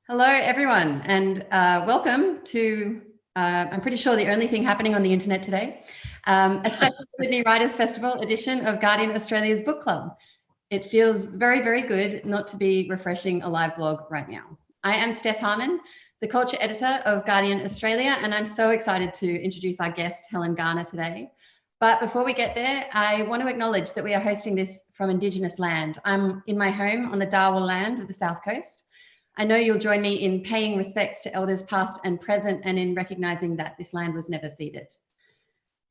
Hello, everyone, and welcome to, I'm pretty sure the only thing happening on the internet today, a special Sydney Writers Festival edition of Guardian Australia's book club. It feels very, very good not to be refreshing a live blog right now. I am Steph Harmon, the culture editor of Guardian Australia, and I'm so excited to introduce our guest, Helen Garner, today. But before we get there, I want to acknowledge that we are hosting this from Indigenous land. I'm in my home on the Darwin land of the South Coast. I know you'll join me in paying respects to elders past and present and in recognising that this land was never ceded.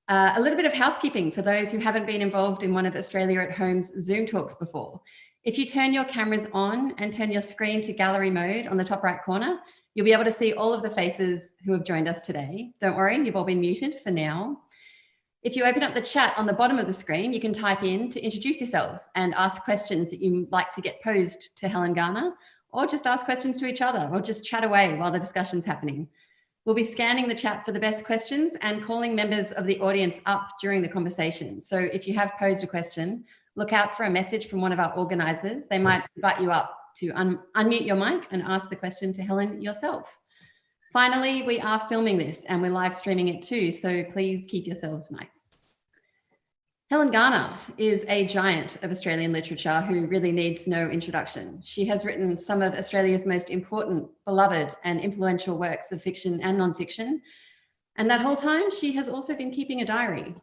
A little bit of housekeeping for those who haven't been involved in one of Australia at Home's Zoom talks before. If you turn your cameras on and turn your screen to gallery mode on the top right corner, you'll be able to see all of the faces who have joined us today. Don't worry, you've all been muted for now. If you open up the chat on the bottom of the screen, you can type in to introduce yourselves and ask questions that you'd like to get posed to Helen Garner, or just ask questions to each other, or just chat away while the discussion's happening. We'll be scanning the chat for the best questions and calling members of the audience up during the conversation. So if you have posed a question, look out for a message from one of our organisers. They might invite you up to unmute your mic and ask the question to Helen yourself. Finally, we are filming this and we're live streaming it too, so please keep yourselves nice. Helen Garner is a giant of Australian literature who really needs no introduction. She has written some of Australia's most important, beloved and influential works of fiction and non-fiction. And that whole time, she has also been keeping a diary.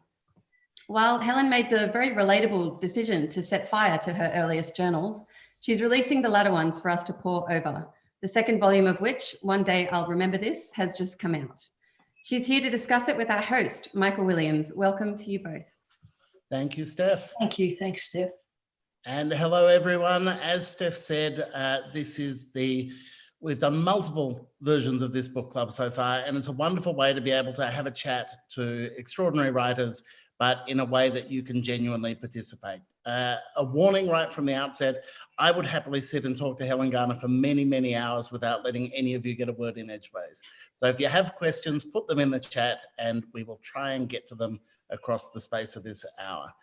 While Helen made the very relatable decision to set fire to her earliest journals, she's releasing the latter ones for us to pore over, the second volume of which, One Day I'll Remember This, has just come out. She's here to discuss it with our host, Michael Williams. Welcome to you both. Thank you, Steph. Thank you. Thanks, Steph. And hello, everyone. As Steph said, we've done multiple versions of this book club so far, and it's a wonderful way to be able to have a chat to extraordinary writers, but in a way that you can genuinely participate. A warning right from the outset, I would happily sit and talk to Helen Garner for many, many hours without letting any of you get a word in edgeways. So if you have questions, put them in the chat and we will try and get to them across the space of this hour.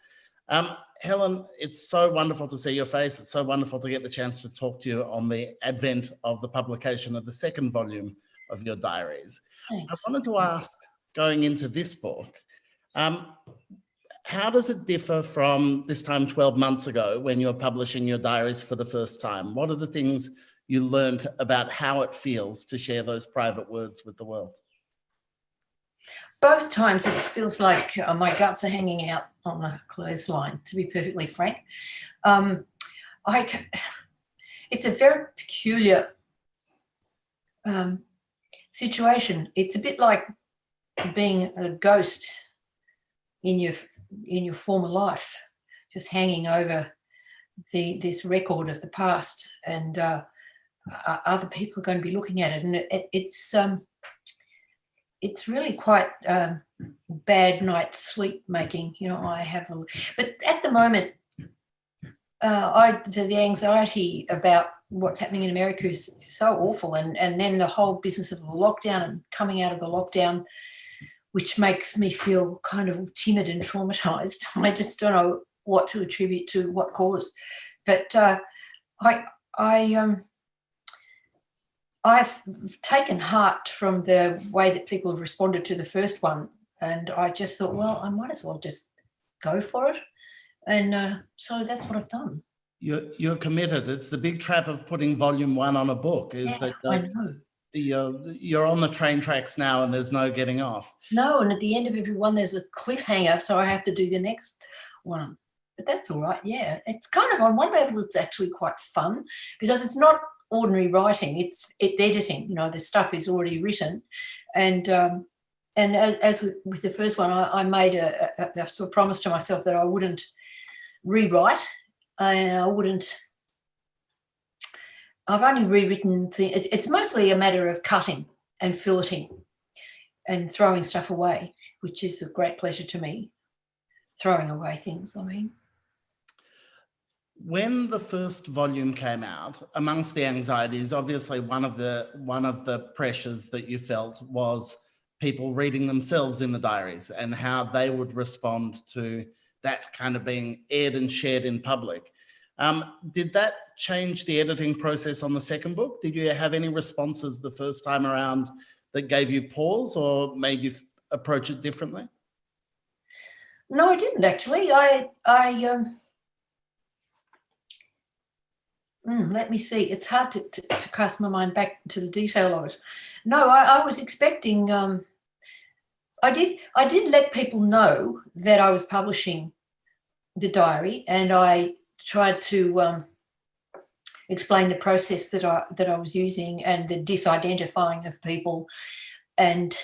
Helen, it's so wonderful to see your face. It's so wonderful to get the chance to talk to you on the advent of the publication of the second volume of your diaries. Thanks. I wanted to ask, going into this book, how does it differ from this time 12 months ago when you're publishing your diaries for the first time? What are the things you learned about how it feels to share those private words with the world? Both times it feels like my guts are hanging out on a clothesline, to be perfectly frank. It's a very peculiar situation. It's a bit like being a ghost in your former life, just hanging over this record of the past, and other people are going to be looking at it, and it's really quite bad night's sleep making. You know, but at the moment, the anxiety about what's happening in America is so awful, and then the whole business of the lockdown and coming out of the lockdown, which makes me feel kind of timid and traumatized. I just don't know what to attribute to what cause. But I've taken heart from the way that people have responded to the first one, and I just thought, well, I might as well just go for it. And so that's what I've done. You're committed. It's the big trap of putting volume one on a book, is Yeah, that I know. You're on the train tracks now and there's no getting off. No, and at the end of every one, there's a cliffhanger, so I have to do the next one. But that's all right, yeah. It's kind of, on one level, it's actually quite fun, because it's not ordinary writing, it's editing. You know, the stuff is already written. And as with the first one, I made a sort of promise to myself that I wouldn't rewrite. I've only rewritten things. It's mostly a matter of cutting and filleting and throwing stuff away, which is a great pleasure to me. Throwing away things, I mean. When the first volume came out, amongst the anxieties, obviously one of the pressures that you felt was people reading themselves in the diaries and how they would respond to that kind of being aired and shared in public. Did that change the editing process on the second book? Did you have any responses the first time around that gave you pause or made you approach it differently? No, I didn't actually. Let me see. It's hard to cast my mind back to the detail of it. No, I was expecting. I did let people know that I was publishing the diary, and I tried to explain the process that I was using and the disidentifying of people, and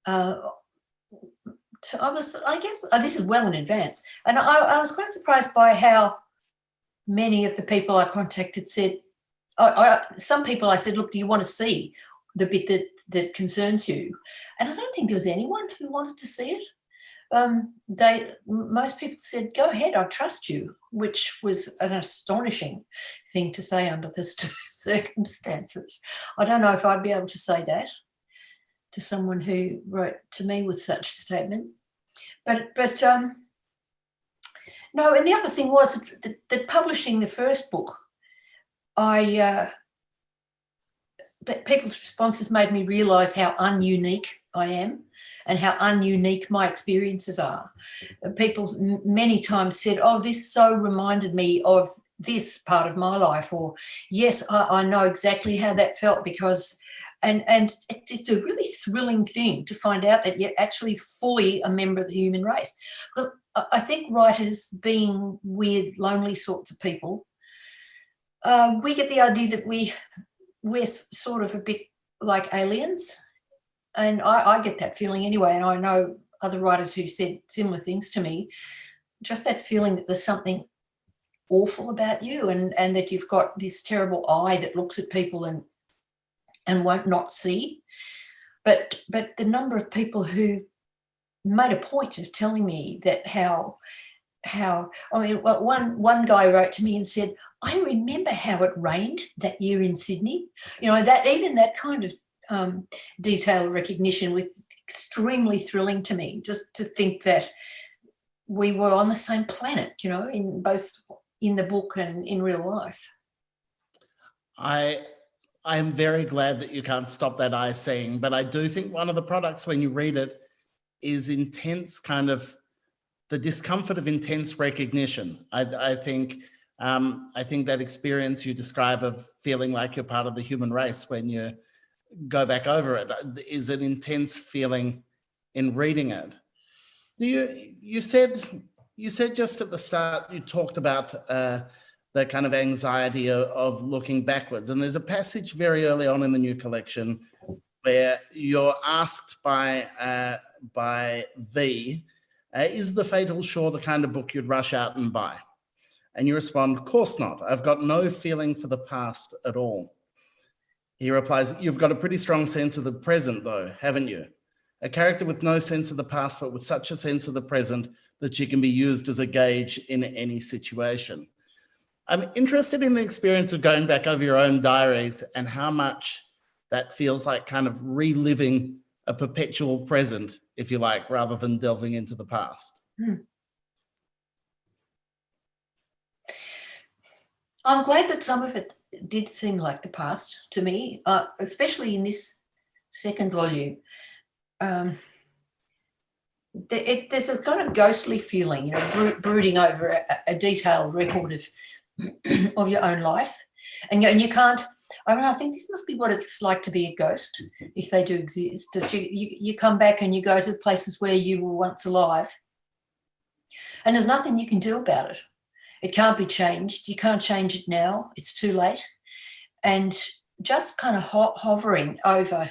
I guess this is well in advance, and I was quite surprised by how many of the people I contacted said, some people I said, look, do you want to see the bit that concerns you? And I don't think there was anyone who wanted to see it. Most people said, go ahead, I trust you, which was an astonishing thing to say under the circumstances. I don't know if I'd be able to say that to someone who wrote to me with such a statement. But no, and the other thing was that publishing the first book, people's responses made me realise how ununique I am and how ununique my experiences are. People many times said, oh, this so reminded me of this part of my life, or yes, I know exactly how that felt, because and it's a really thrilling thing to find out that you're actually fully a member of the human race. Because I think writers, being weird, lonely sorts of people, we get the idea that we're sort of a bit like aliens. And I get that feeling anyway, and I know other writers who said similar things to me, just that feeling that there's something awful about you, and that you've got this terrible eye that looks at people and won't not see. But the number of people who made a point of telling me that how I mean, well, one guy wrote to me and said, I remember how it rained that year in Sydney. You know, that even that kind of detailed recognition was extremely thrilling to me, just to think that we were on the same planet, you know, in both in the book and in real life. I am very glad that you can't stop that eye seeing, but I do think one of the products when you read it is intense, kind of the discomfort of intense recognition. I think that experience you describe of feeling like you're part of the human race when you go back over it is an intense feeling in reading it. You said just at the start, you talked about the kind of anxiety of looking backwards. And there's a passage very early on in the new collection where you're asked by V, is The Fatal Shore the kind of book you'd rush out and buy? And you respond, of course not. I've got no feeling for the past at all. He replies, you've got a pretty strong sense of the present though, haven't you? A character with no sense of the past, but with such a sense of the present that she can be used as a gauge in any situation. I'm interested in the experience of going back over your own diaries and how much that feels like kind of reliving a perpetual present, if you like, rather than delving into the past. I'm glad that some of it did seem like the past to me, especially in this second volume. There's a kind of ghostly feeling, you know, brooding over a detailed record of your own life, and you can't. I mean, I think this must be what it's like to be a ghost, if they do exist. That you come back and you go to the places where you were once alive, and there's nothing you can do about it. It can't be changed. You can't change it now. It's too late. And just kind of hovering over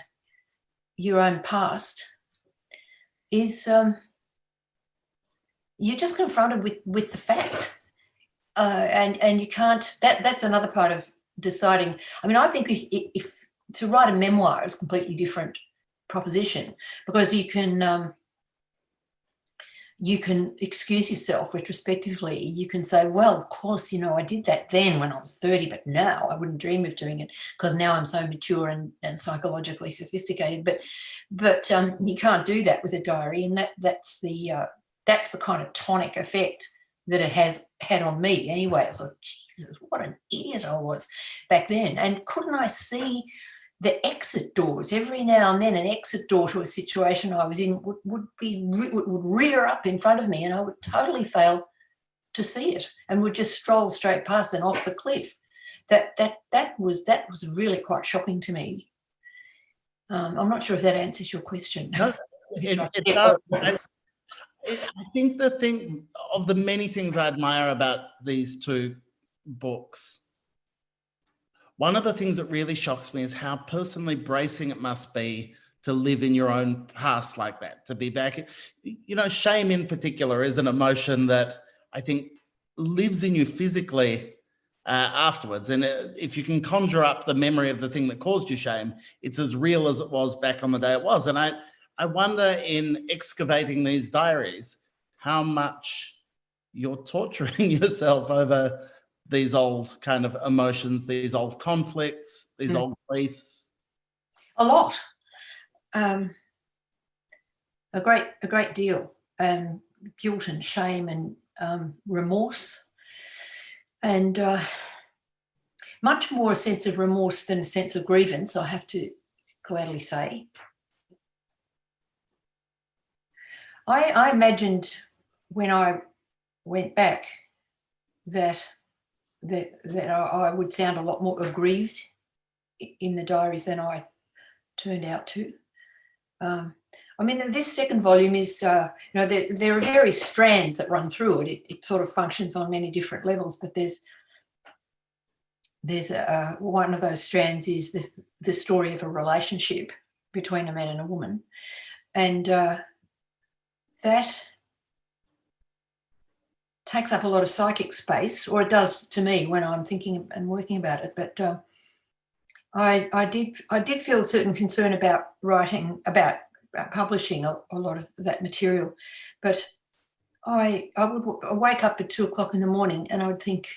your own past is you're just confronted with the fact, and you can't. That's another part of deciding. I mean, I think if to write a memoir is a completely different proposition, because you can excuse yourself retrospectively. You can say, well, of course, you know, I did that then when I was 30, but now I wouldn't dream of doing it because now I'm so mature and psychologically sophisticated. But you can't do that with a diary, and that's the kind of tonic effect that it has had on me anyway. I thought, gee, Jesus, what an idiot I was back then. And couldn't I see the exit doors? Every now and then an exit door to a situation I was in would rear up in front of me, and I would totally fail to see it and would just stroll straight past and off the cliff. That was really quite shocking to me. I'm not sure if that answers your question. No, it does. I think the thing of the many things I admire about these two books, one of the things that really shocks me is how personally bracing it must be to live in your own past like that, to be back. You know, shame in particular is an emotion that I think lives in you physically afterwards. And if you can conjure up the memory of the thing that caused you shame, it's as real as it was back on the day it was. And I wonder, in excavating these diaries, how much you're torturing yourself over these old kind of emotions, these old conflicts, these old griefs. A lot. A great deal. Guilt and shame and remorse. And much more a sense of remorse than a sense of grievance, I have to gladly say. I imagined when I went back that I would sound a lot more aggrieved in the diaries than I turned out to. I mean, this second volume is, there are various strands that run through it. It sort of functions on many different levels, but there's one of those strands is the story of a relationship between a man and a woman. And that takes up a lot of psychic space, or it does to me when I'm thinking and working about it. But I did feel a certain concern about writing, about publishing a lot of that material. But I would wake up at 2:00 in the morning and I would think,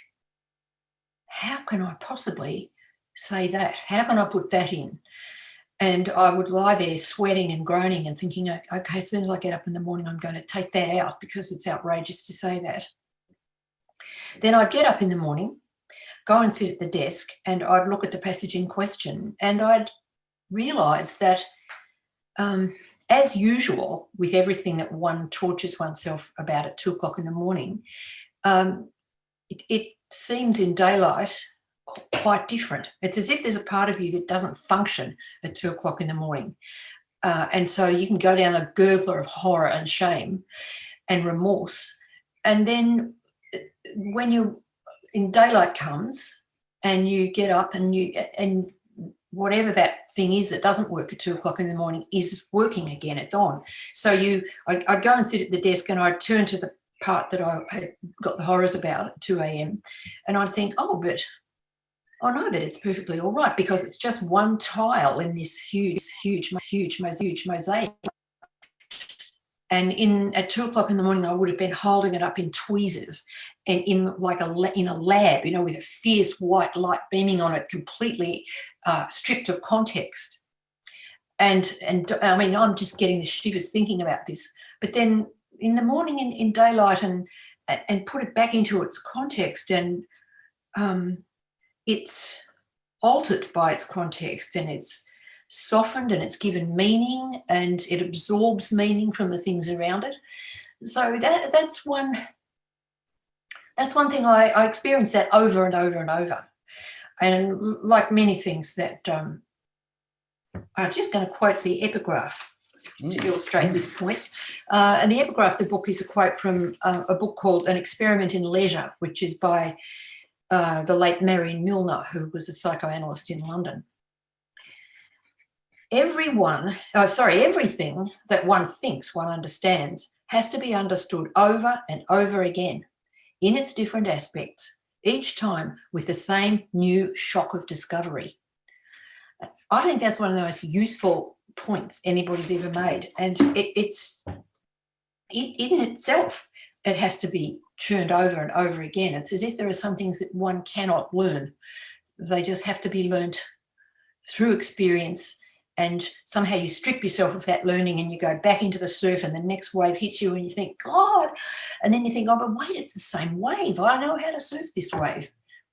how can I possibly say that? How can I put that in? And I would lie there sweating and groaning and thinking, okay, as soon as I get up in the morning, I'm going to take that out because it's outrageous to say that. Then I'd get up in the morning, go and sit at the desk, and I'd look at the passage in question, and I'd realise that, as usual, with everything that one tortures oneself about at 2:00 in the morning, it seems in daylight quite different. It's as if there's a part of you that doesn't function at 2:00 in the morning. And so you can go down a gurgler of horror and shame and remorse. And then when in daylight comes and you get up and whatever that thing is that doesn't work at 2:00 in the morning is working again, it's on. So I'd go and sit at the desk and I'd turn to the part that I had got the horrors about at 2 a.m. and I'd think, oh no, but it's perfectly all right because it's just one tile in this huge mosaic. And at 2:00 in the morning, I would have been holding it up in tweezers and in a lab, with a fierce white light beaming on it, completely stripped of context. And I mean, I'm just getting the shivers thinking about this. But then in the morning, in daylight, and put it back into its context, and it's altered by its context, and it's softened, and it's given meaning, and it absorbs meaning from the things around it. So that's one thing I experienced that over and over and over. And like many things that I'm just going to quote the epigraph to illustrate this point. And the epigraph of the book is a quote from a book called An Experiment in Leisure, which is by the late Marion Milner, who was a psychoanalyst in London. Everything that one thinks one understands has to be understood over and over again in its different aspects, each time with the same new shock of discovery. I think that's one of the most useful points anybody's ever made. And in itself, it has to be churned over and over again. It's as if there are some things that one cannot learn. They just have to be learnt through experience, and somehow you strip yourself of that learning and you go back into the surf, and the next wave hits you and you think, God, and then you think, oh, but wait, it's the same wave. I know how to surf this wave.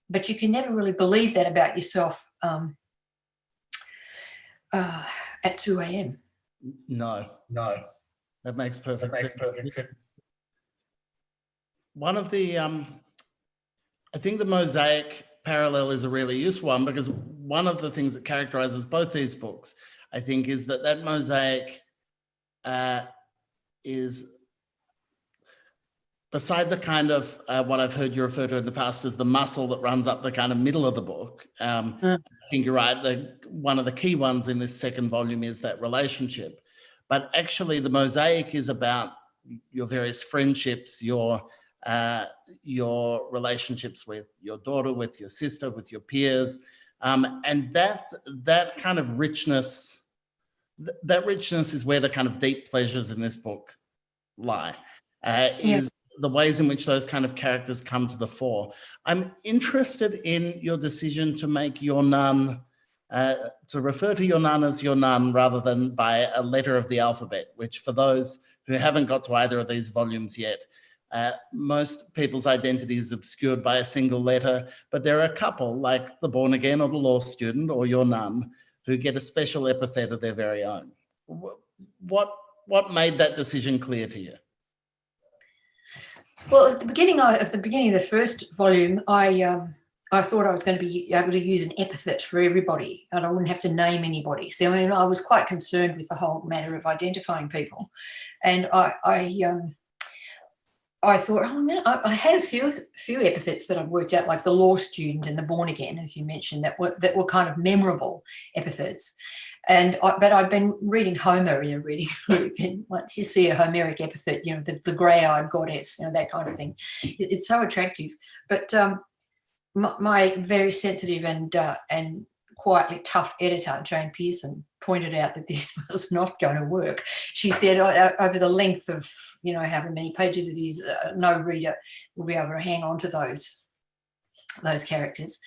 but you can never really believe that about yourself at 2 a.m. No, that makes perfect sense. One of the, I think the mosaic parallel is a really useful one, because one of the things that characterizes both these books, I think, is that mosaic is, beside the kind of what I've heard you refer to in the past as the muscle that runs up the kind of middle of the book. I think you're right. One of the key ones in this second volume is that relationship. But actually, the mosaic is about your various friendships, your relationships with your daughter, with your sister, with your peers, and that kind of richness. That richness is where the kind of deep pleasures in this book lie. Is the ways in which those kind of characters come to the fore. I'm interested in your decision to make your nun, to refer to your nun as your nun rather than by a letter of the alphabet, which, for those who haven't got to either of these volumes yet, most people's identity is obscured by a single letter, but there are a couple, like the born again or the law student or your nun, who get a special epithet of their very own. What made that decision clear to you? Well, at the beginning of the first volume, I thought I was going to be able to use an epithet for everybody, and I wouldn't have to name anybody. So, I mean, I was quite concerned with the whole matter of identifying people, and I thought, I had a few epithets that I'd worked out, like the law student and the born again, as you mentioned, that were kind of memorable epithets. But I'd been reading Homer in a reading group, and once you see a Homeric epithet, the grey-eyed goddess, that kind of thing, it's so attractive. But my very sensitive and quietly tough editor, Jane Pearson, pointed out that this was not going to work. She said, over the length of however many pages it is, no reader will be able to hang on to those characters.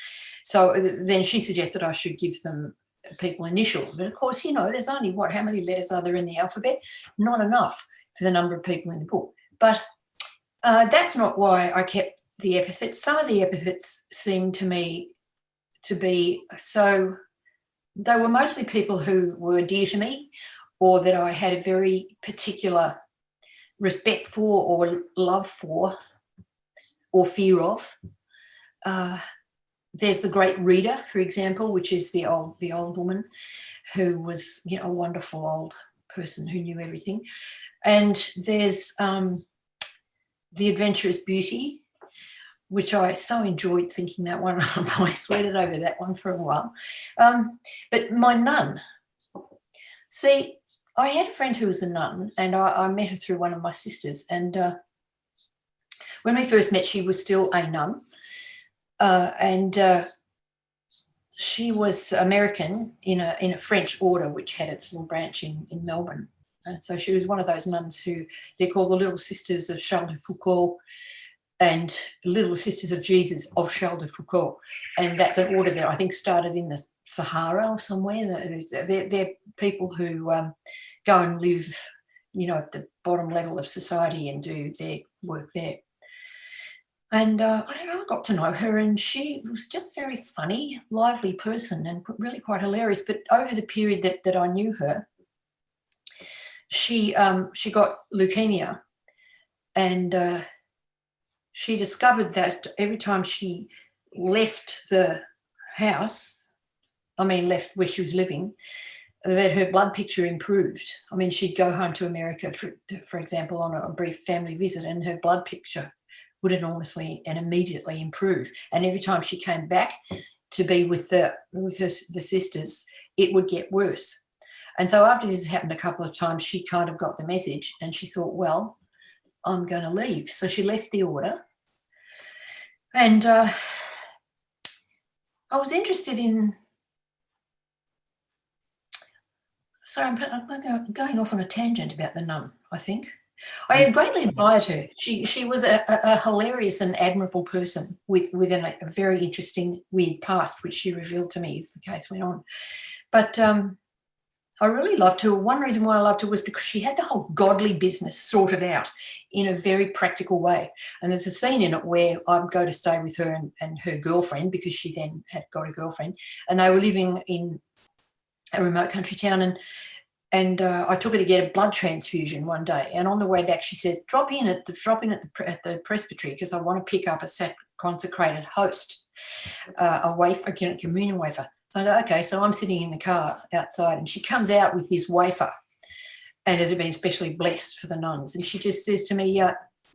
So then she suggested I should give them people initials, but of course, there's only how many letters are there in the alphabet? Not enough for the number of people in the book. But that's not why I kept the epithets. Some of the epithets seemed to me to be so, they were mostly people who were dear to me, or that I had a very particular respect for, or love for, or fear of. There's the great reader, for example, which is the old woman who was, a wonderful old person who knew everything. And there's the adventurous beauty, which I so enjoyed thinking that one. I sweated over that one for a while. But my nun, see, I had a friend who was a nun, and I met her through one of my sisters. And when we first met, she was still a nun. And she was American in a French order, which had its little branch in Melbourne. And so she was one of those nuns who they're called the Little Sisters of Charles de Foucauld, and Little Sisters of Jesus of Charles de Foucauld. And that's an order that I think started in the Sahara or somewhere. They're people who go and live, at the bottom level of society and do their work there. And I got to know her, and she was just a very funny, lively person and really quite hilarious. But over the period that I knew her, she got leukemia, and she discovered that every time she left the house, left where she was living, that her blood picture improved. She'd go home to America, for example, on a brief family visit, and her blood picture would enormously and immediately improve. And every time she came back to be with the sisters, it would get worse. And so after this happened a couple of times, she kind of got the message, and she thought, well, I'm going to leave. So she left the order. And I was interested in, sorry, I'm going off on a tangent about the nun, I think. I had greatly admired her. She was a hilarious and admirable person with a very interesting, weird past, which she revealed to me as the case went on. But I really loved her. One reason why I loved her was because she had the whole godly business sorted out in a very practical way. And there's a scene in it where I would go to stay with her and her girlfriend, because she then had got a girlfriend, and they were living in a remote country town. And I took her to get a blood transfusion one day. And on the way back, she said, drop in at the presbytery, because I want to pick up a consecrated host, a wafer, a communion wafer. So I go, okay. So I'm sitting in the car outside, and she comes out with this wafer, and it had been especially blessed for the nuns. And she just says to me,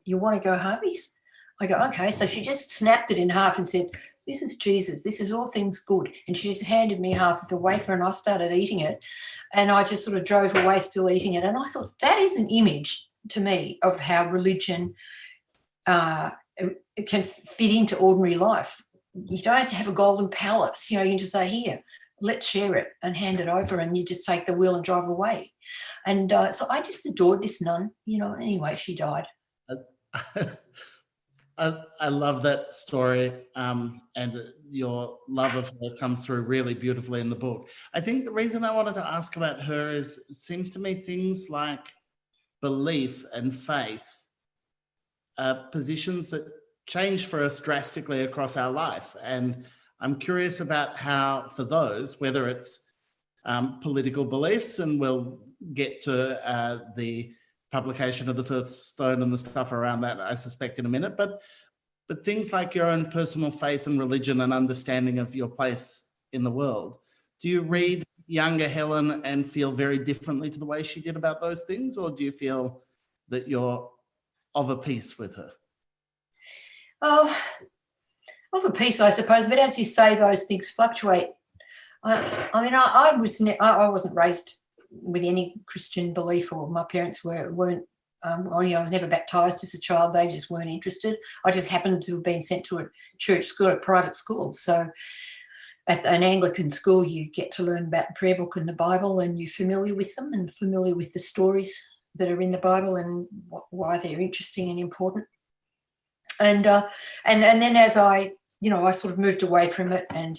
you want to go halvies? I go, okay. So she just snapped it in half and said, this is Jesus. This is all things good. And she just handed me half of the wafer, and I started eating it. And I just sort of drove away still eating it. And I thought, that is an image to me of how religion it can fit into ordinary life. You don't have to have a golden palace. You can just say, here, let's share it, and hand it over, and you just take the wheel and drive away. And so I just adored this nun. Anyway, she died. I love that story, and your love of her comes through really beautifully in the book. I think the reason I wanted to ask about her is it seems to me things like belief and faith are positions that change for us drastically across our life. And I'm curious about how, for those, whether it's political beliefs, and we'll get to the publication of the first stone and the stuff around that, I suspect, in a minute, but things like your own personal faith and religion and understanding of your place in the world. Do you read younger Helen and feel very differently to the way she did about those things, or do you feel that you're of a piece with her? Oh, of a piece, I suppose. But as you say, those things fluctuate. I wasn't raised with any Christian belief, or my parents weren't. I was never baptised as a child. They just weren't interested. I just happened to have been sent to a church school, a private school. So at an Anglican school, you get to learn about the prayer book and the Bible, and you're familiar with them and familiar with the stories that are in the Bible and why they're interesting and important. And then as I sort of moved away from it and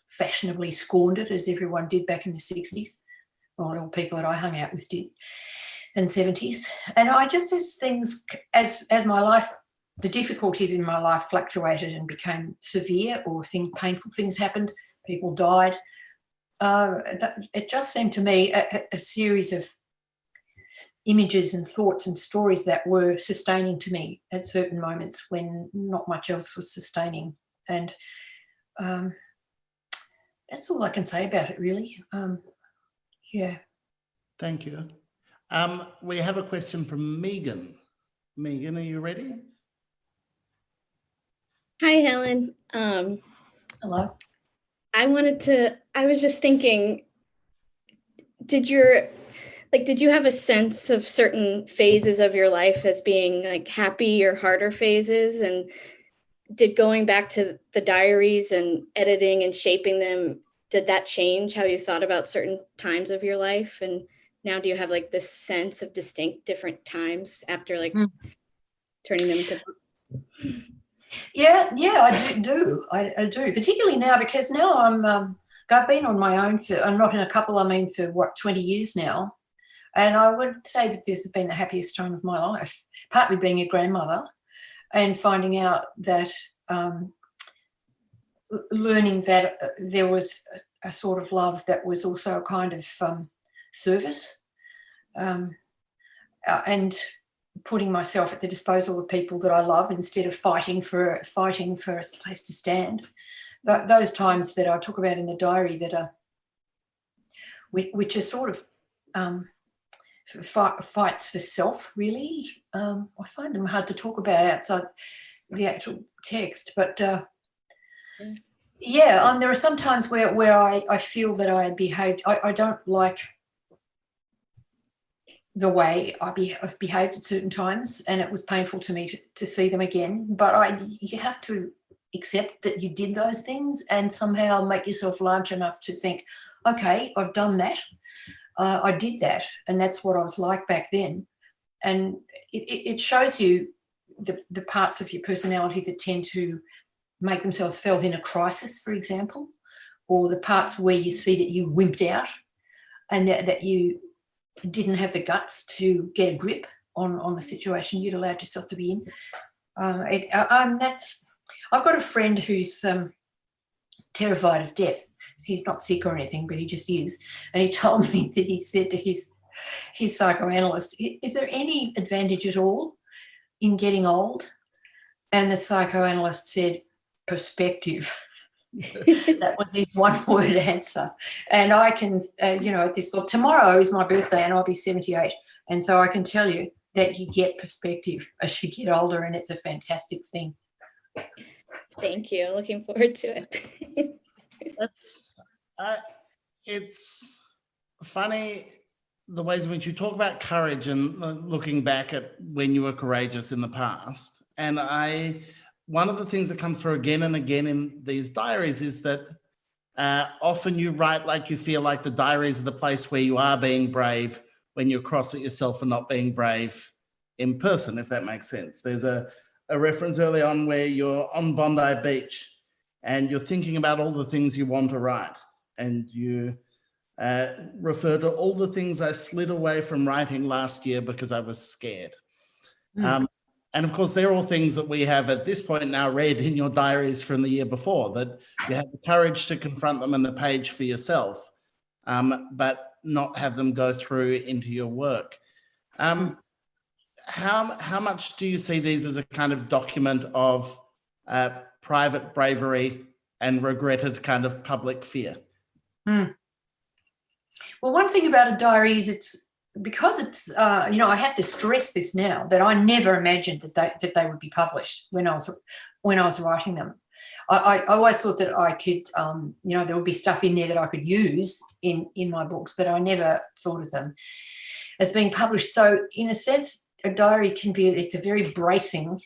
fashionably scorned it, as everyone did back in the 60s. Well, all people that I hung out with did, and 70s. And I just, as my life, the difficulties in my life fluctuated and became severe, or painful things happened, people died. It just seemed to me a series of images and thoughts and stories that were sustaining to me at certain moments when not much else was sustaining. And that's all I can say about it, really. Yeah. Thank you. We have a question from Megan. Megan, are you ready? Hi, Helen. Hello. I was just thinking, did you have a sense of certain phases of your life as being like happy or harder phases? And did going back to the diaries and editing and shaping them, did that change how you thought about certain times of your life? And now do you have like this sense of distinct different times after turning them into books? Yeah, I do. I do, particularly now, because now I've been on my own I'm not in a couple, for 20 years now. And I would say that this has been the happiest time of my life, partly being a grandmother and finding out that, learning that there was a sort of love that was also a kind of service, and putting myself at the disposal of people that I love instead of fighting for a place to stand. Those times that I talk about in the diary that are, which are sort of fights for self, really. I find them hard to talk about outside the actual text, but there are some times where I feel that I behaved. I don't like the way I've behaved at certain times, and it was painful to me to see them again. But you have to accept that you did those things and somehow make yourself large enough to think, okay, I've done that. I did that, and that's what I was like back then. And it shows you the parts of your personality that tend to make themselves felt in a crisis, for example, or the parts where you see that you wimped out. and that you didn't have the guts to get a grip on the situation you'd allowed yourself to be in. I've got a friend who's terrified of death. He's not sick or anything, but he just is. And he told me that he said to his psychoanalyst, is there any advantage at all in getting old? And the psychoanalyst said, perspective. That was his one-word answer. And I can, tomorrow is my birthday and I'll be 78. And so I can tell you that you get perspective as you get older, and it's a fantastic thing. Thank you. Looking forward to it. It's funny the ways in which you talk about courage and looking back at when you were courageous in the past. And one of the things that comes through again and again in these diaries is that often you write like you feel like the diaries are the place where you are being brave when you're cross at yourself for not being brave in person, if that makes sense. There's a reference early on where you're on Bondi Beach and you're thinking about all the things you want to write, and you refer to all the things I slid away from writing last year because I was scared. And of course, they're all things that we have at this point now read in your diaries from the year before, that you have the courage to confront them on the page for yourself, but not have them go through into your work. How much do you see these as a kind of document of private bravery and regretted kind of public fear? Well, one thing about a diary is it's I have to stress this now, that I never imagined that they would be published when I was writing them. I always thought that I could, there would be stuff in there that I could use in my books, but I never thought of them as being published. So in a sense, a diary it's a very bracing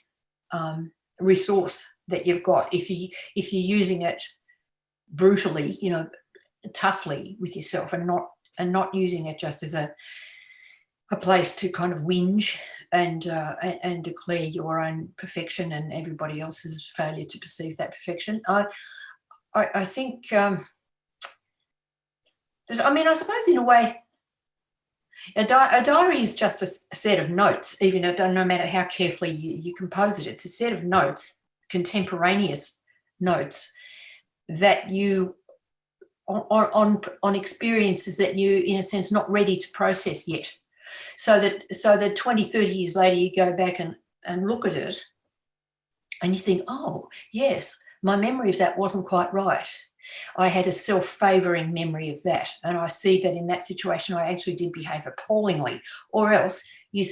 resource that you've got if you're using it brutally, toughly with yourself, and not using it just as a place to kind of whinge and declare your own perfection and everybody else's failure to perceive that perfection. I think, I suppose in a way, a diary is just a set of notes, even no matter how carefully you compose it. It's a set of notes, contemporaneous notes, that you on experiences that you, in a sense, not ready to process yet. So that 20, 30 years later, you go back and look at it and you think, oh, yes, my memory of that wasn't quite right. I had a self-favouring memory of that. And I see that in that situation, I actually did behave appallingly. Or else you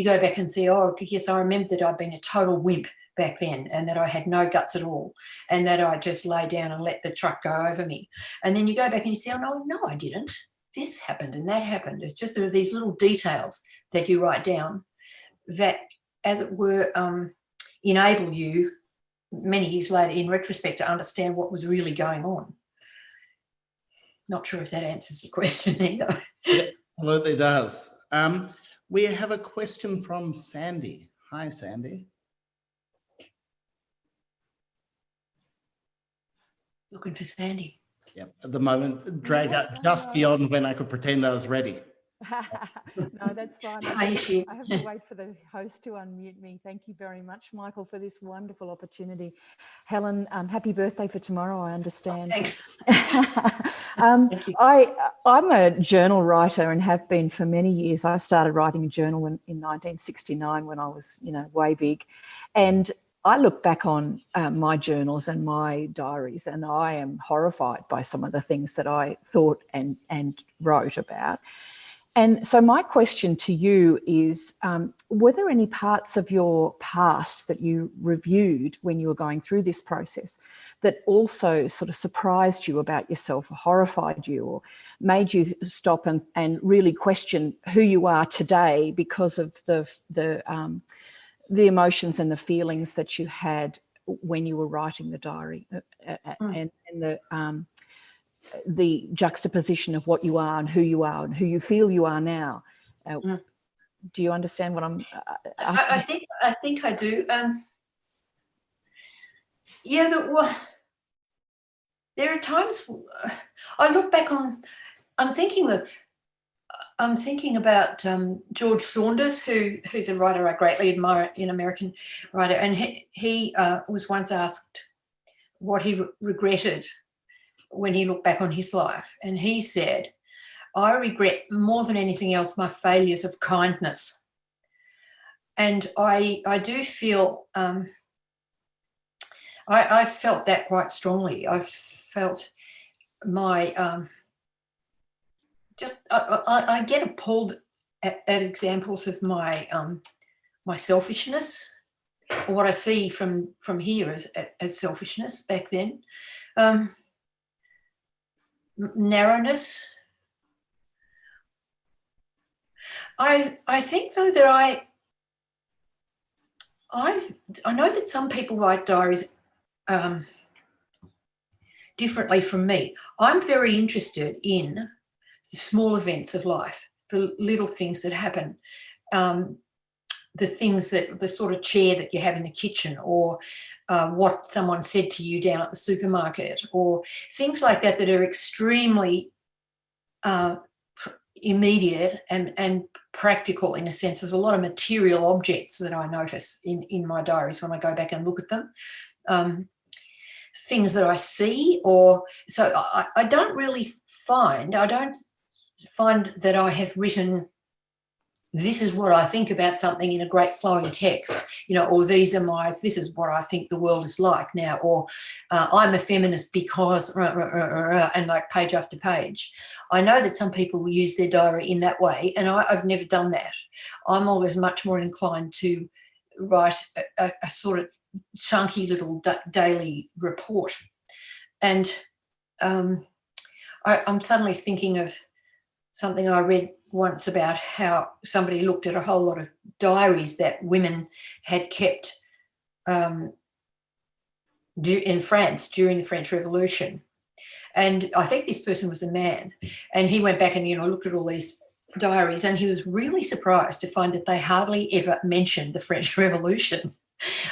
go back and see, oh, yes, I remember that I'd been a total wimp back then, and that I had no guts at all, and that I just lay down and let the truck go over me. And then you go back and you say, oh, no, I didn't. This happened and that happened. It's just there are these little details that you write down that, as it were, enable you many years later, in retrospect, to understand what was really going on. Not sure if that answers your question either. It absolutely does. We have a question from Sandy. Hi, Sandy. Looking for Sandy. Yep. At the moment, drag out just beyond when I could pretend I was ready. No, that's fine. I have to wait for the host to unmute me. Thank you very much, Michael, for this wonderful opportunity. Helen, happy birthday for tomorrow, I understand. Thanks. I'm a journal writer and have been for many years. I started writing a journal in 1969 when I was, way big. And I look back on my journals and my diaries, and I am horrified by some of the things that I thought and wrote about. And so my question to you is, were there any parts of your past that you reviewed when you were going through this process that also sort of surprised you about yourself, or horrified you, or made you stop and really question who you are today because of the emotions and the feelings that you had when you were writing the diary, and the juxtaposition of what you are and who you feel you are now? Do you understand what I'm asking? I think I do. There are times I look back on I'm thinking about George Saunders, who's a writer I greatly admire, an American writer, and he was once asked what he regretted when he looked back on his life, and he said, "I regret more than anything else my failures of kindness." And I do feel I felt that quite strongly. I felt my I get appalled at examples of my my selfishness, or what I see from here as selfishness back then. Narrowness. I think though that I know that some people write diaries differently from me. I'm very interested in the small events of life, the little things that happen, the things that, the sort of chair that you have in the kitchen, or what someone said to you down at the supermarket, or things like that are extremely immediate and practical in a sense. There's a lot of material objects that I notice in my diaries when I go back and look at them. Things that I see, or so I don't find that I have written, this is what I think about something in a great flowing text, or this is what I think the world is like now, or I'm a feminist because, and like page after page. I know that some people use their diary in that way, and I've never done that. I'm always much more inclined to write a sort of chunky little daily report. And I'm suddenly thinking of something I read once about how somebody looked at a whole lot of diaries that women had kept in France during the French Revolution. And I think this person was a man, and he went back and, looked at all these diaries, and he was really surprised to find that they hardly ever mentioned the French Revolution.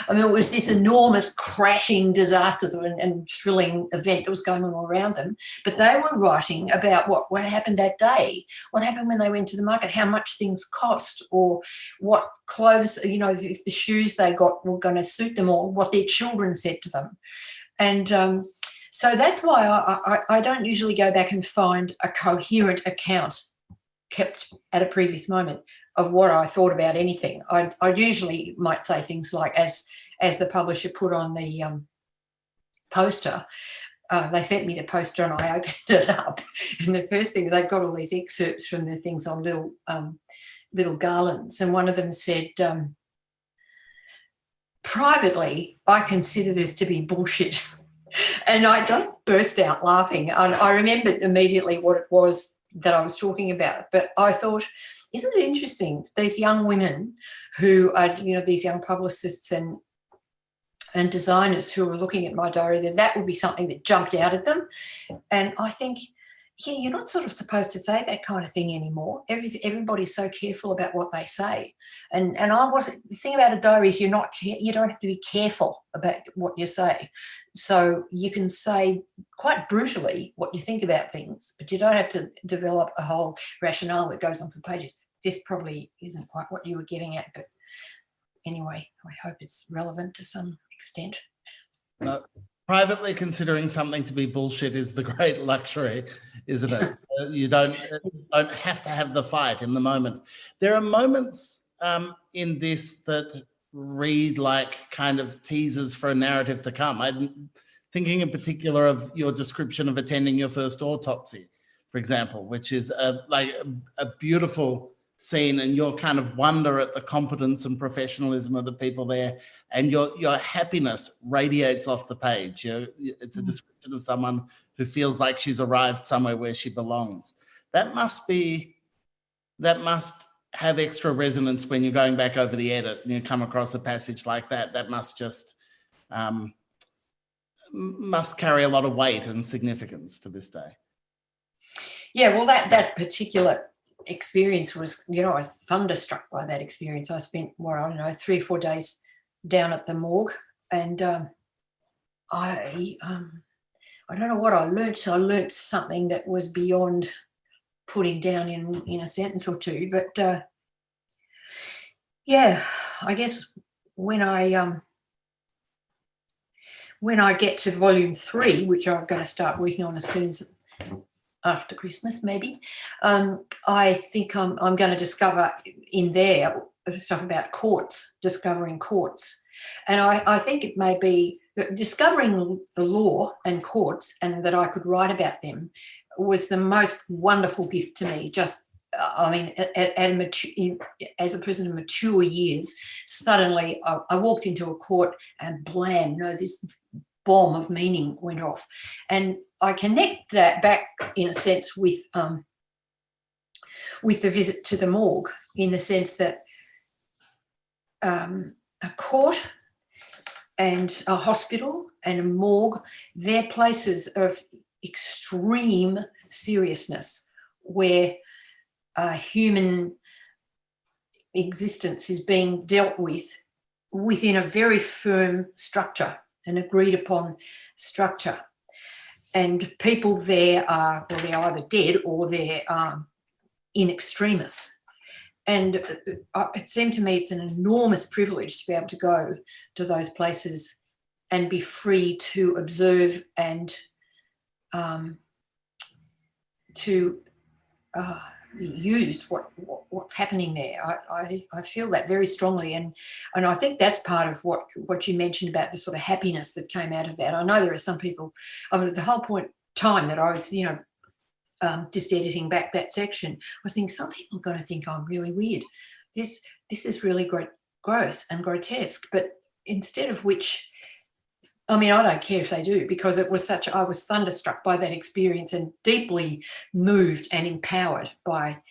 I mean, it was this enormous crashing disaster and thrilling event that was going on all around them. But they were writing about what happened that day, what happened when they went to the market, how much things cost, or what clothes, if the shoes they got were going to suit them, or what their children said to them. And so that's why I don't usually go back and find a coherent account kept at a previous moment of what I thought about anything. I usually might say things like, as the publisher put on the poster, they sent me the poster and I opened it up, and the first thing, they've got all these excerpts from the things on little garlands, and one of them said, privately, I consider this to be bullshit. And I just burst out laughing. I remembered immediately what it was that I was talking about, but I thought, isn't it interesting, these young women who are, these young publicists and designers who are looking at my diary, that would be something that jumped out at them. And I think, yeah, you're not sort of supposed to say that kind of thing anymore. Everybody's so careful about what they say. And the thing about a diary is you don't have to be careful about what you say. So you can say quite brutally what you think about things, but you don't have to develop a whole rationale that goes on for pages. This probably isn't quite what you were getting at, but anyway, I hope it's relevant to some extent. Privately considering something to be bullshit is the great luxury, isn't it? You don't have to have the fight in the moment. There are moments in this that read like kind of teasers for a narrative to come. I'm thinking in particular of your description of attending your first autopsy, for example, which is a beautiful scene, and your kind of wonder at the competence and professionalism of the people there, and your happiness radiates off the page. It's a description of someone who feels like she's arrived somewhere where she belongs. That must have extra resonance when you're going back over the edit and you come across a passage like that. That must just must carry a lot of weight and significance to this day. Yeah, well, that particular experience was, I was thunderstruck by that experience. I spent 3 or 4 days down at the morgue, and I don't know what I learnt. So I learnt something that was beyond putting down in a sentence or two. But yeah, I guess when I get to volume 3, which I'm going to start working on as soon as after Christmas, maybe, I think I'm going to discover in there stuff about courts, discovering courts. And I think it may be that discovering the law and courts and that I could write about them was the most wonderful gift to me. Just, I mean, as a person of mature years, suddenly I walked into a court and blam, this bomb of meaning went off. And I connect that back, in a sense, with the visit to the morgue, in the sense that a court and a hospital and a morgue, they're places of extreme seriousness where human existence is being dealt with within a very firm structure, an agreed upon structure. And people there are, well, they're either dead or they're in extremis. And it seemed to me it's an enormous privilege to be able to go to those places and be free to observe and to use what's happening there. I feel that very strongly, and I think that's part of what you mentioned about the sort of happiness that came out of that. I know there are some people, I mean, the whole time that I was, just editing back that section, I was thinking some people are going to think I'm really weird. This is really gross and grotesque, but instead of which, I mean, I don't care if they do, because I was thunderstruck by that experience and deeply moved and empowered by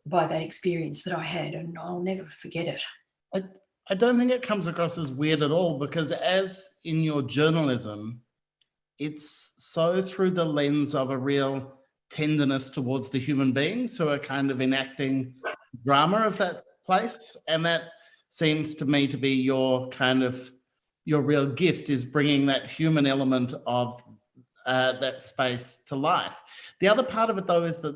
that experience that I had, and I'll never forget it. I don't think it comes across as weird at all, because as in your journalism, it's so through the lens of a real tenderness towards the human beings who are kind of enacting drama of that place. And that seems to me to be your real gift, is bringing that human element of that space to life. The other part of it, though, is that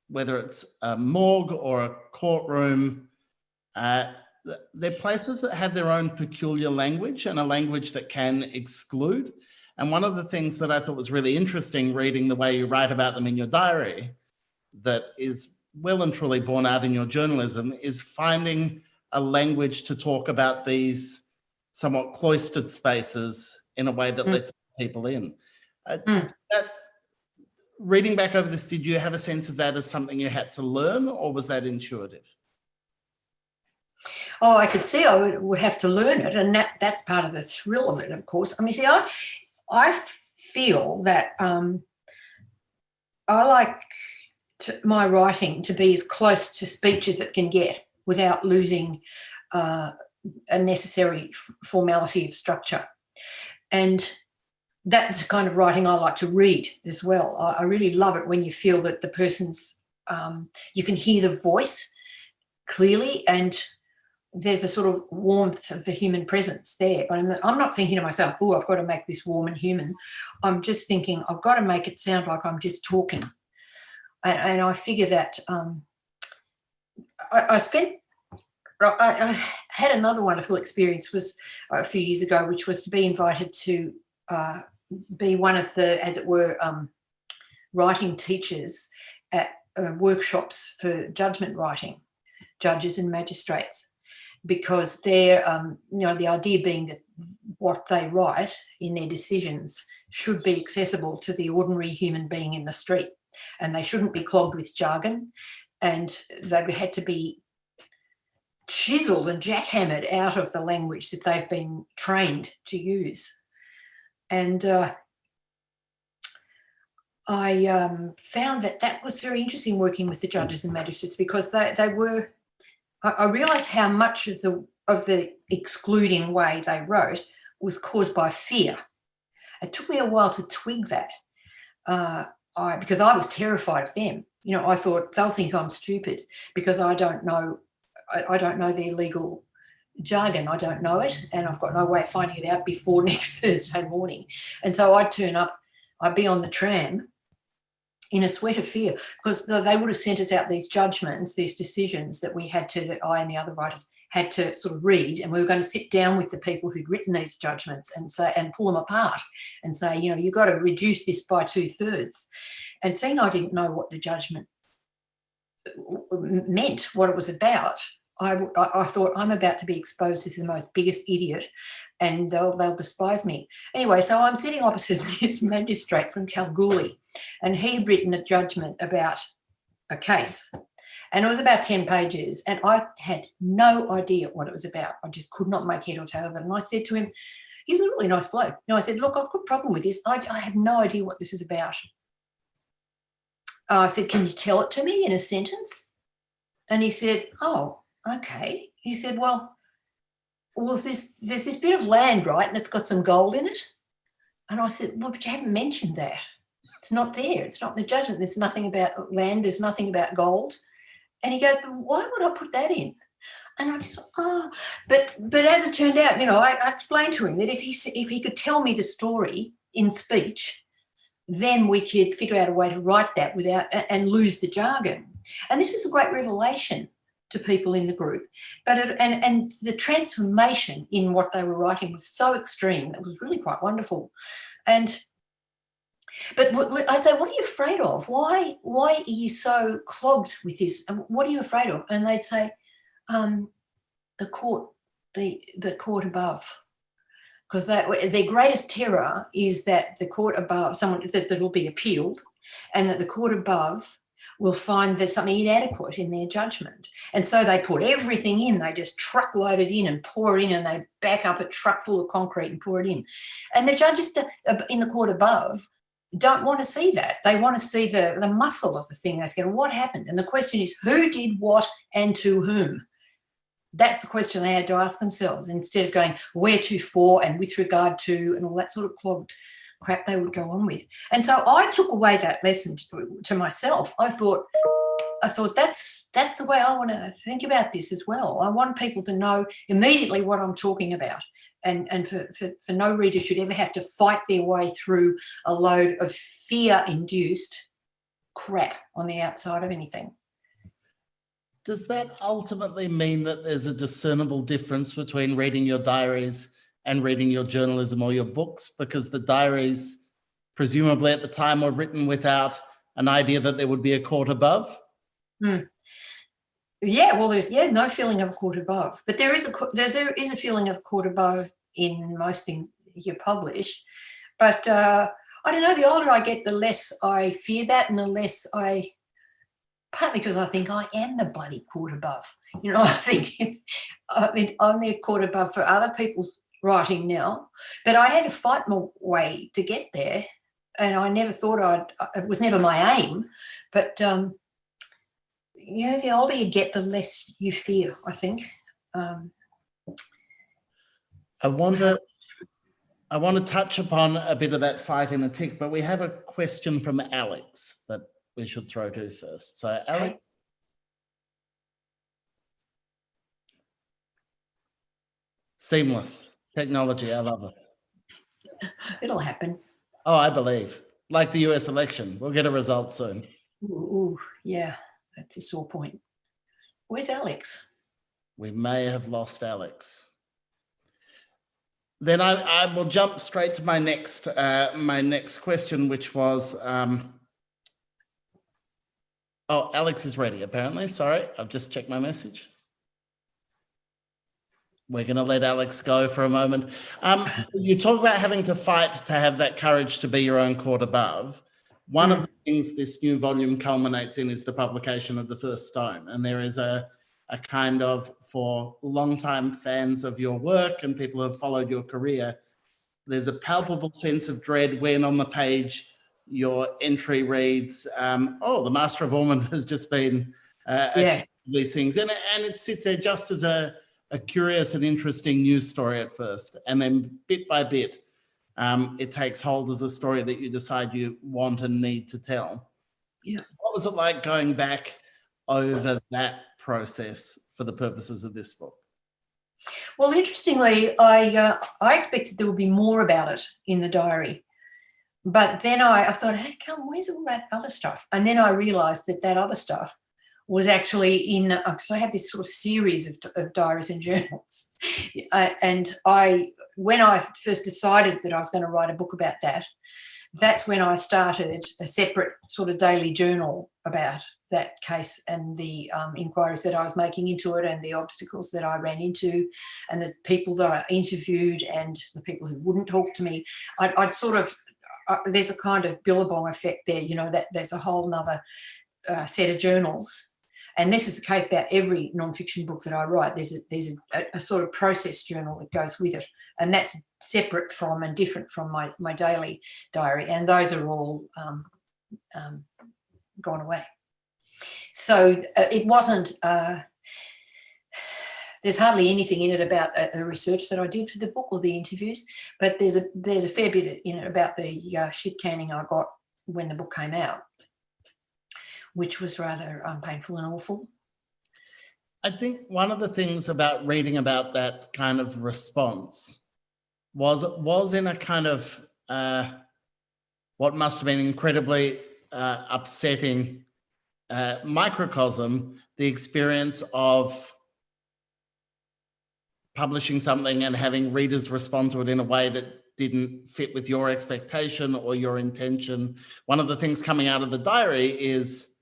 whether it's a morgue or a courtroom, they're places that have their own peculiar language, and a language that can exclude. And one of the things that I thought was really interesting reading the way you write about them in your diary, that is well and truly borne out in your journalism, is finding a language to talk about these somewhat cloistered spaces in a way that lets people in. Reading back over this, did you have a sense of that as something you had to learn, or was that intuitive? Oh, I could see I would have to learn it, and that's part of the thrill of it, of course. I mean, see, I feel that I like my writing to be as close to speech as it can get without losing a necessary formality of structure. And that's the kind of writing I like to read as well. I really love it when you feel that the person's, you can hear the voice clearly, and there's a sort of warmth of the human presence there. But I'm not thinking to myself, oh, I've got to make this warm and human. I'm just thinking, I've got to make it sound like I'm just talking. And I figure that I had another wonderful experience, was a few years ago, which was to be invited to be one of the, as it were, writing teachers at workshops for judgment writing, judges and magistrates. Because they're, the idea being that what they write in their decisions should be accessible to the ordinary human being in the street, and they shouldn't be clogged with jargon, and they had to be chiseled and jackhammered out of the language that they've been trained to use. And I found that was very interesting, working with the judges and magistrates, because they were, I realised how much of the excluding way they wrote was caused by fear. It took me a while to twig that, because I was terrified of them. I thought they'll think I'm stupid because I don't know their legal jargon. I don't know it, and I've got no way of finding it out before next Thursday morning. And so I'd turn up, I'd be on the tram, in a sweat of fear, because they would have sent us out these judgments, these decisions that I and the other writers had to sort of read, and we were going to sit down with the people who'd written these judgments and pull them apart and say, you've got to reduce this by 2/3. And seeing I didn't know what the judgment meant, what it was about, I thought, I'm about to be exposed as the most biggest idiot, and they'll despise me. Anyway, so I'm sitting opposite this magistrate from Kalgoorlie, and he'd written a judgment about a case, and it was about 10 pages, and I had no idea what it was about. I just could not make head or tail of it. And I said to him, he was a really nice bloke. I said, look, I've got a problem with this. I have no idea what this is about. I said, can you tell it to me in a sentence? And he said, oh, okay. He said, well, there's this bit of land, right, and it's got some gold in it. And I said, well, but you haven't mentioned that. It's not there. It's not in the judgment. There's nothing about land. There's nothing about gold. And he goes, but why would I put that in? And I just, but as it turned out, I explained to him that if he could tell me the story in speech, then we could figure out a way to write that without and lose the jargon. And this was a great revelation to people in the group. But and the transformation in what they were writing was so extreme. It was really quite wonderful. But I'd say, what are you afraid of? Why are you so clogged with this? What are you afraid of? And they'd say, the court above. Because their greatest terror is that the court above, that will be appealed, and that the court above will find there's something inadequate in their judgment. And so they put everything in. They just truckload it in and pour it in, and they back up a truck full of concrete and pour it in. And the judges in the court above don't want to see that. They want to see the muscle of the thing. They say, what happened? And the question is, who did what and to whom? That's the question they had to ask themselves, instead of going where to for and with regard to and all that sort of clogged crap they would go on with. And so I took away that lesson to myself. I thought that's the way I want to think about this as well. I want people to know immediately what I'm talking about, and for no reader should ever have to fight their way through a load of fear-induced crap on the outside of anything. Does that ultimately mean that there's a discernible difference between reading your diaries and reading your journalism or your books? Because the diaries, presumably at the time, were written without an idea that there would be a court above? Yeah, well, there's no feeling of a court above. But there is a feeling of a court above in most things you publish. But I don't know, the older I get, the less I fear that, and the less partly because I think I am the bloody court above. I think I'm the court above for other people's writing now, but I had to fight my way to get there, and I never thought it was never my aim. But the older you get, the less you fear, I think. I want to touch upon a bit of that fight in a tick, but we have a question from Alex that we should throw to first. So, Alex. Seamless technology, I love it. It'll happen. Oh, I believe. Like the US election, we'll get a result soon. Ooh, yeah, that's a sore point. Where's Alex? We may have lost Alex. Then I will jump straight to my next question, which was, Alex is ready, apparently. Sorry, I've just checked my message. We're going to let Alex go for a moment. You talk about having to fight to have that courage to be your own court above. One of the things this new volume culminates in is the publication of the first stone. And there is a kind of, for longtime fans of your work and people who have followed your career, there's a palpable sense of dread when on the page your entry reads, the Master of Ormond has just been these things. And it sits there just as a curious and interesting news story at first. And then bit by bit, it takes hold as a story that you decide you want and need to tell. Yeah. What was it like going back over that process for the purposes of this book? Well, interestingly, I expected there would be more about it in the diary. but then I thought, hey, come, where's all that other stuff? And then I realised that other stuff was actually in, because I have this sort of series of diaries and journals. When I first decided that I was going to write a book about that, that's when I started a separate sort of daily journal about that case and the inquiries that I was making into it and the obstacles that I ran into and the people that I interviewed and the people who wouldn't talk to me. I'd sort of, there's a kind of Billabong effect there, that there's a whole nother set of journals. And this is the case about every non-fiction book that I write. There's a sort of process journal that goes with it. And that's separate from and different from my daily diary. And those are all gone away. So it wasn't, there's hardly anything in it about the research that I did for the book or the interviews, but there's a fair bit in it about the shit canning I got when the book came out, which was rather painful and awful. I think one of the things about reading about that kind of response was in a kind of what must have been incredibly upsetting microcosm, the experience of publishing something and having readers respond to it in a way that didn't fit with your expectation or your intention. One of the things coming out of the diary is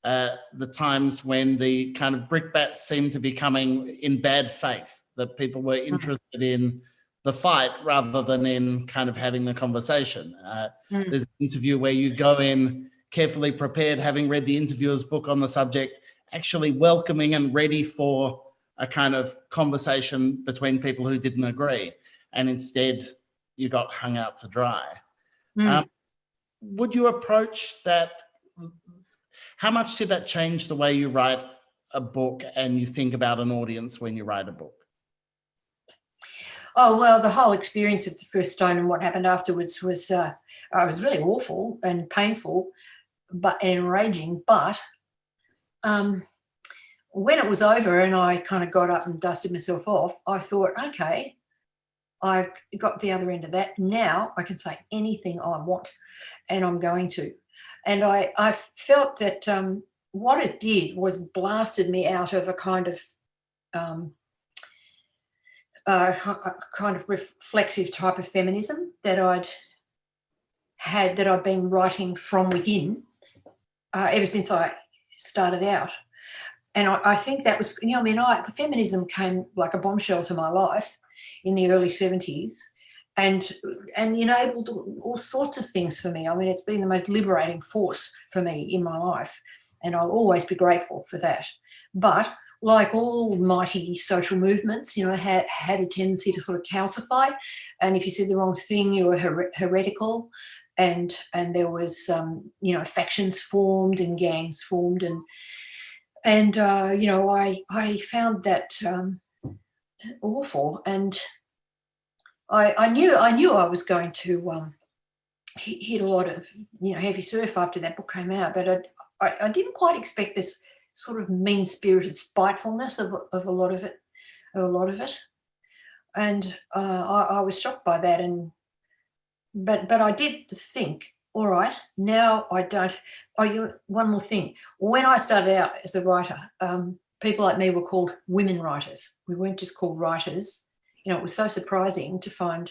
the times when the kind of brickbats seemed to be coming in bad faith, that people were interested in the fight rather than in kind of having the conversation. There's an interview where you go in carefully prepared, having read the interviewer's book on the subject, actually welcoming and ready for a kind of conversation between people who didn't agree. And instead, you got hung out to dry. Would you approach that? How much did that change the way you write a book and you think about an audience when you write a book? Oh, well, the whole experience of the first stone and what happened afterwards was really awful and painful, but enraging. But when it was over and I kind of got up and dusted myself off, I thought, okay, I've got the other end of that. Now I can say anything I want, and I'm going to. And I felt that what it did was blasted me out of a kind of reflexive type of feminism that I'd been writing from within ever since I started out. And I think that was, feminism came like a bombshell to my life in the early 70s and enabled all sorts of things for me. I mean, it's been the most liberating force for me in my life, and I'll always be grateful for that. But like all mighty social movements, had a tendency to sort of calcify, and if you said the wrong thing, you were heretical, and there was factions formed and gangs formed, and I found that awful, and I knew I was going to hit a lot of heavy surf after that book came out, but I didn't quite expect this sort of mean-spirited spitefulness of a lot of it, and I was shocked by that. But I did think, all right, now I don't. One more thing. When I started out as a writer, people like me were called women writers. We weren't just called writers. It was so surprising to find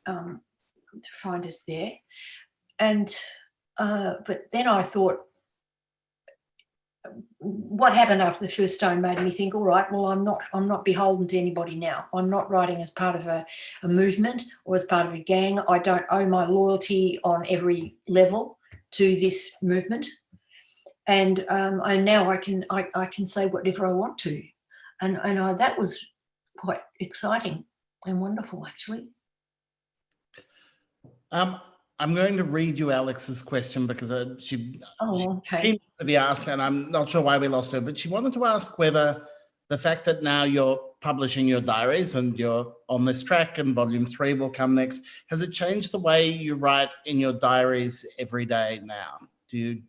us there, and but then I thought, what happened after the first stone made me think, all right, well, I'm not beholden to anybody now. I'm not writing as part of a movement or as part of a gang. I don't owe my loyalty on every level to this movement, and now I can say whatever I want to, and that was quite exciting and wonderful, actually. I'm going to read you Alex's question because she came to be asked, and I'm not sure why we lost her, but she wanted to ask whether the fact that now you're publishing your diaries and you're on this track and volume 3 will come next, has it changed the way you write in your diaries every day now? Do you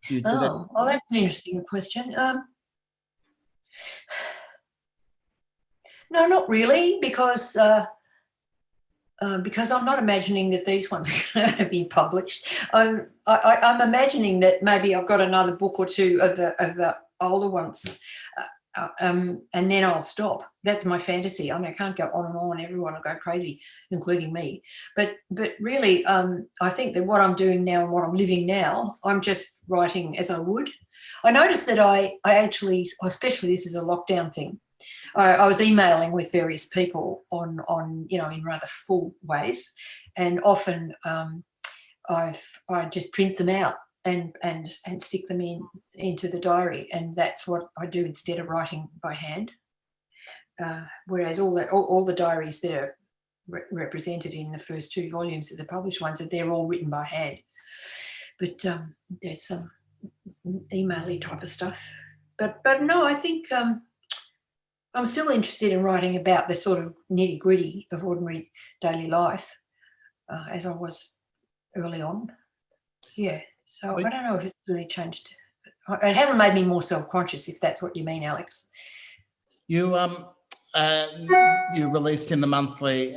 do that? Well, that's an interesting question. No, not really, because because I'm not imagining that these ones are going to be published. I'm imagining that maybe I've got another book or two of the older ones, and then I'll stop. That's my fantasy. I mean, I can't go on and on. Everyone will go crazy, including me. But really, I think that what I'm doing now and what I'm living now, I'm just writing as I would. I noticed that I actually, especially this is a lockdown thing, I was emailing with various people on in rather full ways, and often I just print them out and stick them into the diary, and that's what I do instead of writing by hand. Whereas all the diaries that are represented in the first 2 volumes of the published ones, they're all written by hand. But there's some email-y type of stuff. But no, I think I'm still interested in writing about the sort of nitty-gritty of ordinary daily life, as I was early on. Yeah, so I don't know if it's really changed. It hasn't made me more self-conscious, if that's what you mean, Alex. You released in the monthly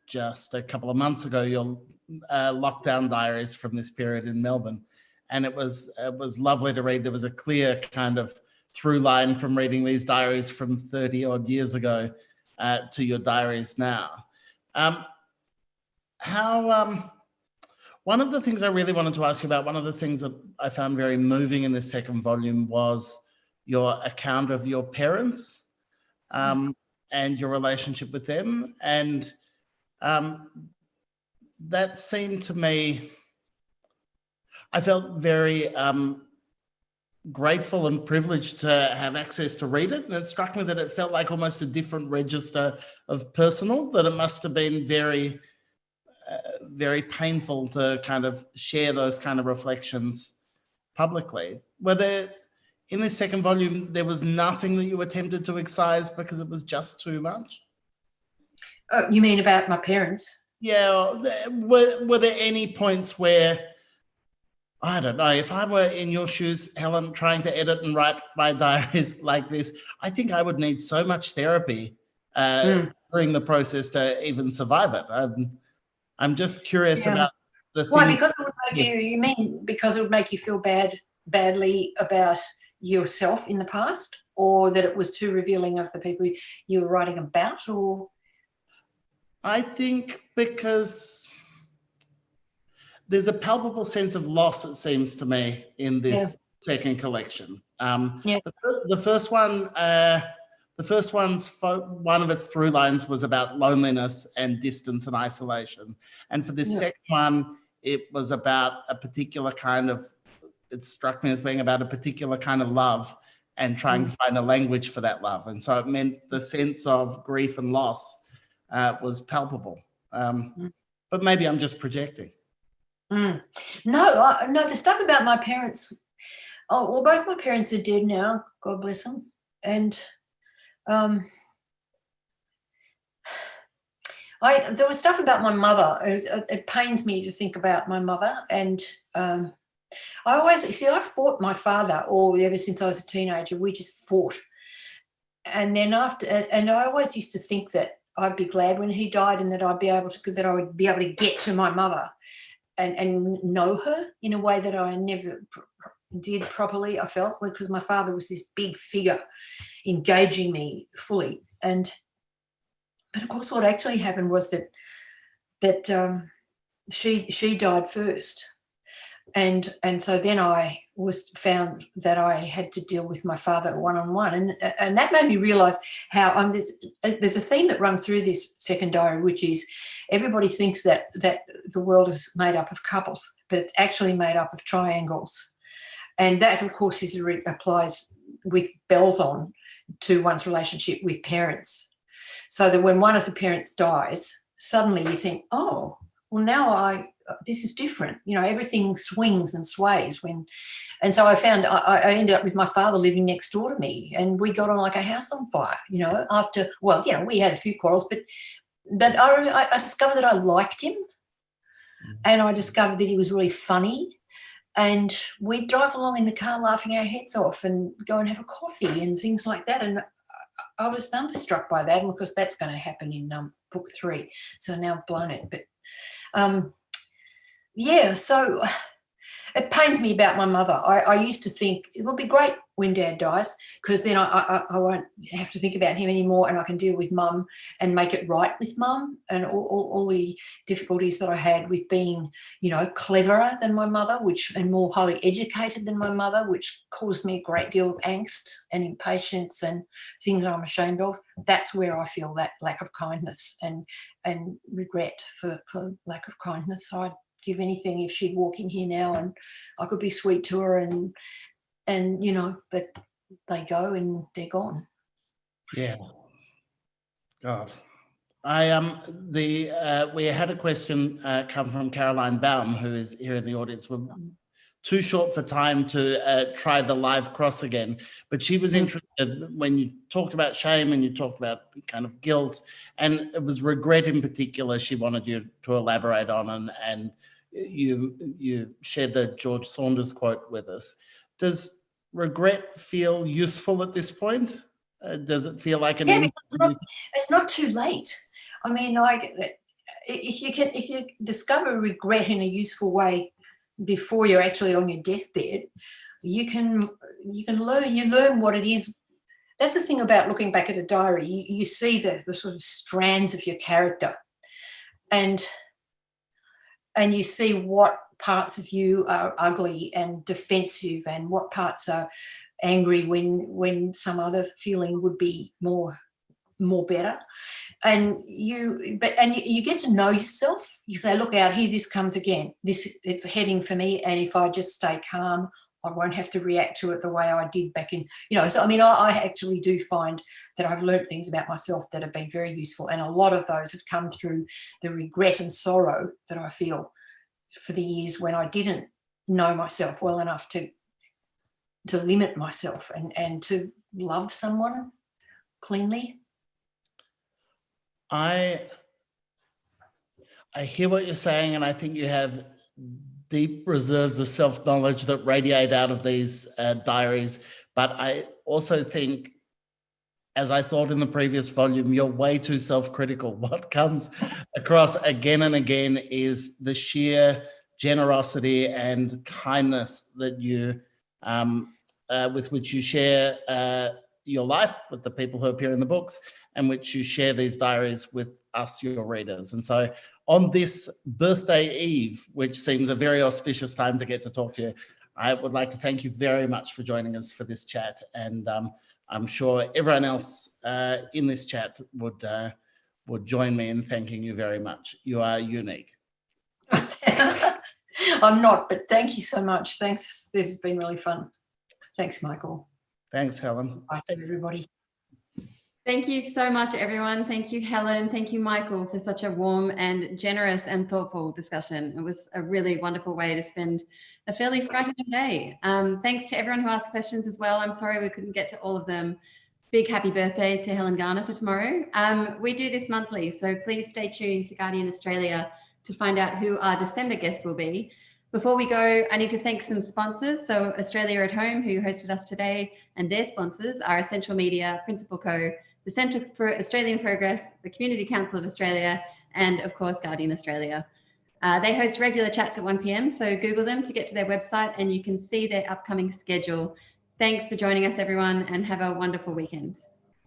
just a couple of months ago your lockdown diaries from this period in Melbourne, and it was lovely to read. There was a clear kind of through line from reading these diaries from 30 odd years ago to your diaries now. One of the things I really wanted to ask you about, one of the things that I found very moving in this second volume was your account of your parents and your relationship with them. And that seemed to me, I felt very grateful and privileged to have access to read it. And it struck me that it felt like almost a different register of personal, that it must have been very, very painful to kind of share those kind of reflections publicly. Were there, in this second volume, there was nothing that you attempted to excise because it was just too much? Oh, you mean about my parents? Yeah. Were there any points where, I don't know, if I were in your shoes, Helen, trying to edit and write my diaries like this, I think I would need so much therapy during the process to even survive it. I'm just curious about the thing. Why? Because it would make you mean because it would make you feel badly about yourself in the past, or that it was too revealing of the people you were writing about, or? I think because there's a palpable sense of loss, it seems to me, in this second collection. The first one, one of its through lines was about loneliness and distance and isolation. And for this second one, it was about a particular kind of, it struck me as being about a particular kind of love and trying to find a language for that love. And so it meant the sense of grief and loss was palpable. But maybe I'm just projecting. No, the stuff about my parents, both my parents are dead now, God bless them. And there was stuff about my mother. It pains me to think about my mother. And I fought my father ever since I was a teenager. We just fought. And then and I always used to think that I'd be glad when he died, and that I would be able to get to my mother and know her in a way that I never did properly, I felt, because my father was this big figure engaging me fully. But of course what actually happened was that she died first. And so then I found that I had to deal with my father one-on-one, and that made me realise how there's a theme that runs through this second diary, which is everybody thinks that the world is made up of couples, but it's actually made up of triangles, and that of course applies with bells on to one's relationship with parents. So that when one of the parents dies, suddenly you think, oh, well, now this is different. Everything swings and sways and so I found I ended up with my father living next door to me, and we got on like a house on fire, after, we had a few quarrels, but I discovered that I liked him, and I discovered that he was really funny, and we'd drive along in the car laughing our heads off and go and have a coffee and things like that. And I was thunderstruck by that, and of course that's going to happen in book 3. So now I've blown it, but yeah. So it pains me about my mother. I used to think it will be great when Dad dies, because then I won't have to think about him anymore, and I can deal with Mum and make it right with Mum, and all the difficulties that I had with being, cleverer than my mother, and more highly educated than my mother, which caused me a great deal of angst and impatience and things I'm ashamed of. That's where I feel that lack of kindness and regret for lack of kindness. I'd give anything if she'd walk in here now and I could be sweet to her, and but they go and they're gone. Yeah. God. We had a question come from Caroline Baum, who is here in the audience. We're too short for time to try the live cross again, but she was interested when you talked about shame and you talked about kind of guilt, and it was regret in particular she wanted you to elaborate on, and you shared the George Saunders quote with us. Does regret feel useful at this point? Does it feel like it's not too late. I mean, if you discover regret in a useful way before you're actually on your deathbed, you learn what it is. That's the thing about looking back at a diary. You see the sort of strands of your character, and you see what parts of you are ugly and defensive, and what parts are angry when some other feeling would be more better. And you get to know yourself. You say, look out here, this comes again. It's heading for me, and if I just stay calm, I won't have to react to it the way I did back in, So I mean, I actually do find that I've learned things about myself that have been very useful, and a lot of those have come through the regret and sorrow that I feel for the years when I didn't know myself well enough to limit myself and to love someone cleanly. I hear what you're saying, and I think you have deep reserves of self-knowledge that radiate out of these diaries. But I also think, as I thought in the previous volume, you're way too self-critical. What comes across again and again is the sheer generosity and kindness that you, with which you share your life with the people who appear in the books, and which you share these diaries with us, your readers. And so on this birthday eve, which seems a very auspicious time to get to talk to you, I would like to thank you very much for joining us for this chat. And I'm sure everyone else in this chat would join me in thanking you very much. You are unique. I'm not, but thank you so much. Thanks. This has been really fun. Thanks, Michael. Thanks, Helen. Bye, everybody. Thank you so much, everyone. Thank you, Helen. Thank you, Michael, for such a warm and generous and thoughtful discussion. It was a really wonderful way to spend a fairly frightening day. Thanks to everyone who asked questions as well. I'm sorry we couldn't get to all of them. Big happy birthday to Helen Garner for tomorrow. We do this monthly, so please stay tuned to Guardian Australia to find out who our December guest will be. Before we go, I need to thank some sponsors. So Australia at Home, who hosted us today, and their sponsors are Essential Media, Principal Co, the Centre for Australian Progress, the Community Council of Australia, and of course, Guardian Australia. They host regular chats at 1 p.m, so Google them to get to their website and you can see their upcoming schedule. Thanks for joining us, everyone, and have a wonderful weekend.